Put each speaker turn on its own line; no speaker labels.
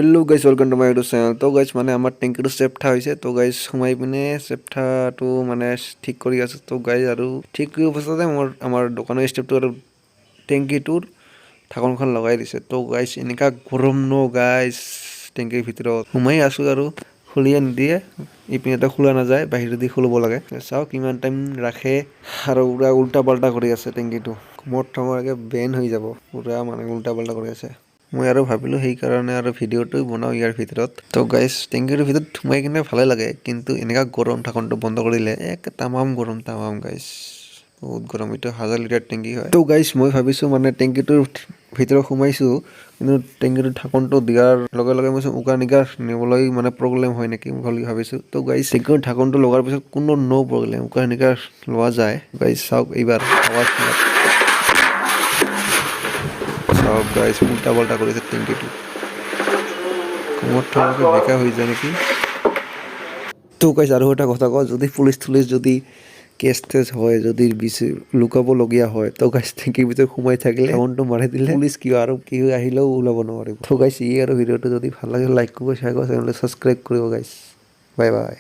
Hello guys welcome to my YouTube channel. तो guys माने आमार टेंकिটো सेफ्टा होइसे। तो गाइस सोमाई पिने सेफ्टाটো माने ठीक करि आछे। तो गाइस आरो ठीक अवस्थाते आमार दোकाনৰ स्टेपটো आरो टेंकिটোৰ ঢাকনখন লগাই দিছে। তো গাইস এনেকা গৰম ন গাইস টেংকিৰ ভিতৰত সোমাই আছো আৰু খুলিয়ে নিদিয়ে ইপিনেটা খোলা নাযায় বাহিৰেদি খুলিব লাগে। চাও কিমান টাইম ৰাখে আৰু পুৰা উল্টা পাল্টা কৰি আছে টেংকিটো মোৰকে বেন হৈ যাব পুৰা মানে উল্টা পাল্টা কৰি আছে। মই আৰু ভাবিলো সেই কাৰণে আৰু ভিডিওটো বনাও ইয়াৰ ভিতৰত। তো গাইস টেংকিৰ ভিতৰত সোমাই কিনে ভালে লাগে কিন্তু এনেকা গৰম ঢাকনটো বন্ধ কৰিলে এক তামাম গৰম গাইস বহুত গৰম। এটা 1000 লিটাৰ টেংকি হয়। তো গাইস মই ভাবিছো মানে টেংকিটোৰ ভিতৰত সোমাইছো কিন্তু টেংকিটোৰ ঢাকনটো দিয়াৰ লগে লগে মই উকা নিগাৰ নিবলৈ মানে প্ৰব্লেম হয় নেকি বুলি ভাবিছো। তো গাইস টেংকিৰ ঢাকনটো লগাৰ পিছত কোনো নো প্ৰব্লেম উকা নিগাৰ লোৱা যায়। গাইস চাওক এইবাৰ আৱাজ চাওক গাইস উল্টা পাল্টা কৰিছে টেংকিটো কমৰটো বেকা হৈ যায় নেকি। তো গাইস আৰু এটা কথা কওঁ, যদি পুলিচ যদি কেছ হয় যদি লুকাবলগীয়া হয় তো গাইস টেংকিৰ ভিতৰত সোমাই থাকিলে ঢাকনটো মাৰি দিলে পুলিচ কিয় আৰু কি আহিলেও ওলাব নোৱাৰিব। তো গাইস এই আৰু ভিডিওটো যদি ভাল লাগে লাইক কৰিব, শ্বেয়াৰ কৰিব, চেনেলটো সাবস্ক্ৰাইব কৰিব গাইস। Bye bye.